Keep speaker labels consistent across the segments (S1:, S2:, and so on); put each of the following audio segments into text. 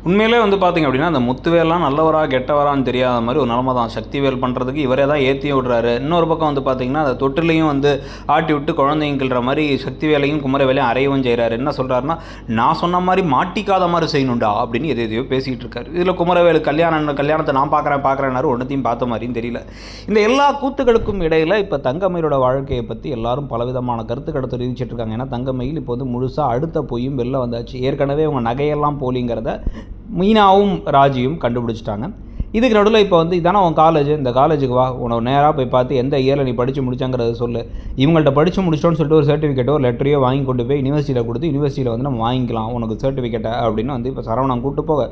S1: உண்மையிலே வந்து பார்த்தீங்க அப்படின்னா, அந்த முத்துவேல்லாம் நல்லவரா, கெட்டவரான்னு தெரியாத மாரி ஒரு நிலைமை தான். சக்திவேல் பண்ணுறதுக்கு இவரே தான் ஏத்தி விடுறாரு. இன்னொரு பக்கம் வந்து பார்த்தீங்கன்னா, அந்த தொட்டிலையும் வந்து ஆட்டி விட்டு குழந்தைங்க கிள்ற மாரி சக்திவேலையும், குமரவேலையும் அறையவும் செய்றாரு. என்ன சொல்றாருன்னா, "நான் சொன்ன மாரி மாட்டிக்காத மாரி செய்யணும்டா" அப்படின்னு எதையோ பேசிக்கிட்டு இருக்காரு. இதில குமரவேலு கல்யாணத்த நான் பார்க்குறேன்னாரு. ஒன்னத்தையும் பார்த்த மாரியும் தெரியல. இந்த எல்லா கூத்துக்களுக்கும் இடையில இப்ப தங்கமயிலோட வாழ்க்கைய பத்தி எல்லாரும் பலவிதமான கருத்துக்கள தெரிவிச்சுட்டு இருக்காங்க. ஏன்னா, தங்கமயில் இப்போ வந்து முழுசா அடுத்த பொய்யும் வெளில வந்தாச்சு. ஏற்கனவே அவங்க நகையெல்லாம் போலிங்கிறத மீனாவும் ராஜியும் கண்டுபிடிச்சிட்டாங்க. இதுக்கு நடுவில் இப்போ வந்து இதானே உன் காலேஜ், இந்த காலேஜுக்கு வா, உனக்கு நேராக போய் பார்த்து எந்த இயரில் நீ படித்து முடிச்சாங்கிறத சொல்லு. இவங்கள்ட்ட படித்து முடிச்சிட்டோன்னு சொல்லிட்டு ஒரு சர்டிஃபிகேட்டோ ஒரு லெட்டரையோ வாங்கி கொண்டு போய் யூனிவர்சிட்டியில் கொடுத்து யூனிவர்சிட்டியில் வந்து நம்ம வாங்கிக்கலாம் உனக்கு சர்டிஃபிகேட்டை அப்படின்னு வந்து இப்போ சரவணன் கூப்பிட்டு போக,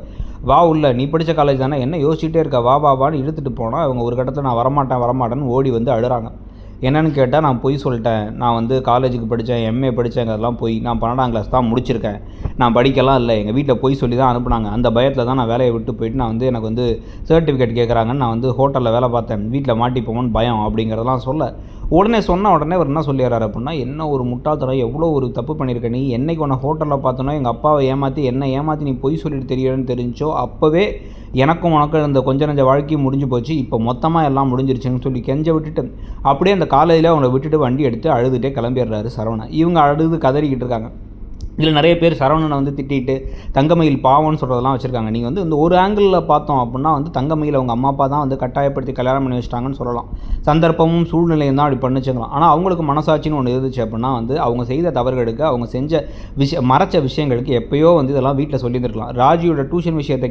S1: வா உள்ள நீ படித்த காலேஜ் தானே, என்ன யோசிச்சுட்டே இருக்கா, வா வான்னு இழுத்துட்டு போனால் அவங்க ஒரு கட்டத்தில் நான் வரமாட்டேன்னு ஓடி வந்து அழுறாங்க. என்னென்னு கேட்டால், நான் பொய் சொல்லிட்டேன், நான் வந்து காலேஜுக்கு படித்தேன், எம்ஏ படித்தேங்கிறதெல்லாம் பொய், நான் 12ஆம் கிளாஸ் தான் முடிச்சிருக்கேன், நான் படிக்கலாம் இல்லை, எங்கள் வீட்டில் பொய் சொல்லி தான் அனுப்புனாங்க, அந்த பயத்தில் தான் நான் வேலையை விட்டு போயிட்டு நான் வந்து எனக்கு வந்து சர்டிஃபிகேட் கேட்குறாங்கன்னு நான் வந்து ஹோட்டலில் வேலை பார்த்தேன், வீட்டில் மாட்டிப்போமோன்னு பயம் அப்படிங்கிறதெல்லாம் சொல்ல, உடனே அவர் என்ன சொல்லிடுறாரு அப்படின்னா, என்ன ஒரு முட்டாள்தனம், எவ்வளோ ஒரு தப்பு பண்ணியிருக்க நீ, என்னைக்கு உன்னை ஹோட்டலில் பார்த்தோன்னா எங்கள் அப்பாவை ஏமாற்றி ஏமாற்றி நீ பொய் சொல்லிட்டு தெரியலன்னு தெரிஞ்சோ அப்போவே எனக்கும் உனக்கும் இந்த கொஞ்ச நஞ்ச வாழ்க்கையும் முடிஞ்சு போச்சு, இப்போ மொத்தமாக எல்லாம் முடிஞ்சிருச்சுன்னு சொல்லி கெஞ்ச விட்டுட்டு அப்படியே அந்த காலேஜில் அவங்கள விட்டுட்டு வண்டி எடுத்து அழுதுகிட்டே கிளம்பிடுறாரு சரவணன். இவங்க அழுது கதறிக்கிட்டு இருக்காங்க. இதில் நிறைய பேர் சரவணனை வந்து திட்டிட்டு தங்கமயில் பாவம்னு சொல்கிறதெல்லாம் வச்சுருக்காங்க. நீங்கள் வந்து இந்த ஒரு ஆங்கிளில் பார்த்தோம் அப்படின்னா வந்து தங்கமயில் அவங்க அம்மா அப்பா தான் வந்து கட்டாயப்படுத்தி கல்யாணம் பண்ணி வச்சிட்டாங்கன்னு சொல்லலாம். சந்தர்ப்பமும் சூழ்நிலையும் தான் அப்படி பண்ணிச்சுக்கலாம். ஆனால் அவங்களுக்கு மனசாட்சின்னு ஒன்று இருந்துச்சு அப்படின்னா வந்து அவங்க செய்த தவறுகளுக்கு, அவங்க செஞ்ச மறைச்ச விஷயங்களுக்கு எப்போயோ வந்து இதெல்லாம் வீட்டில் சொல்லியிருந்துருக்கலாம். ராஜியோட டியூஷன் விஷயத்தை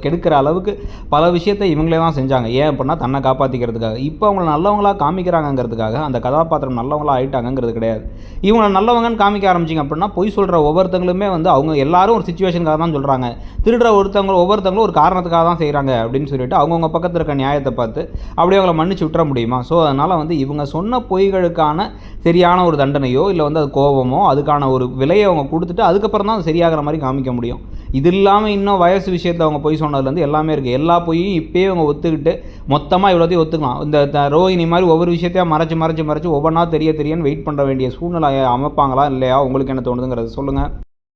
S1: கெடுக்கிற அளவுக்கு பல விஷயத்தை இவங்களே தான் செஞ்சாங்க. ஏன் அப்படின்னா தன்னை காப்பாற்றிக்கிறதுக்காக. இப்போ அவங்கள நல்லவங்களாக காமிக்கிறாங்கிறதுக்காக அந்த கதாபாத்திரம் நல்லவங்களாக ஆகிட்டாங்கிறது கிடையாது. இவங்களை நல்லவங்கன்னு காமிக்க ஆரம்பிச்சிங்க அப்படின்னா பொய் சொல்கிற ஒவ்வொருத்தங்களுமே வந்து அவங்க எல்லாரும் ஒரு சிச்சுவேஷனுக்காக தான் சொல்கிறாங்க, திருடுற ஒவ்வொருத்தங்களும் ஒரு காரணத்துக்காக தான் செய்கிறாங்க அப்படின்னு சொல்லிட்டு அவங்கவுங்க பக்கத்தில் இருக்க நியாயத்தை பார்த்து அப்படியே அவங்கள மன்னிச்சு விட்டுற முடியுமா? ஸோ அதனால் வந்து இவங்க சொன்ன பொய்களுக்கான சரியான ஒரு தண்டனையோ இல்லை வந்து அது கோபமோ அதுக்கான ஒரு விலையை அவங்க கொடுத்துட்டு அதுக்கப்புறம் தான் அது சரியாகிற மாதிரி காமிக்க முடியும். இது இல்லாமல் இன்னும் வயசு விஷயத்தை அவங்க பொய் சொன்னதுலேருந்து எல்லாமே இருக்குது. எல்லா பொய்யும் இப்போயே அவங்க ஒத்துக்கிட்டு மொத்தமாக இவ்வளோத்தையும் ஒத்துக்கலாம். இந்த ரோஹிணி மாதிரி ஒவ்வொரு விஷயத்தையும் மறைச்சு ஒவ்வொன்றா தெரியன்னு வெயிட் பண்ண வேண்டிய சூழ்நிலையை அமைப்பாங்களா இல்லையா? உங்களுக்கு என்ன தோணுதுங்கிறது சொல்லுங்கள்.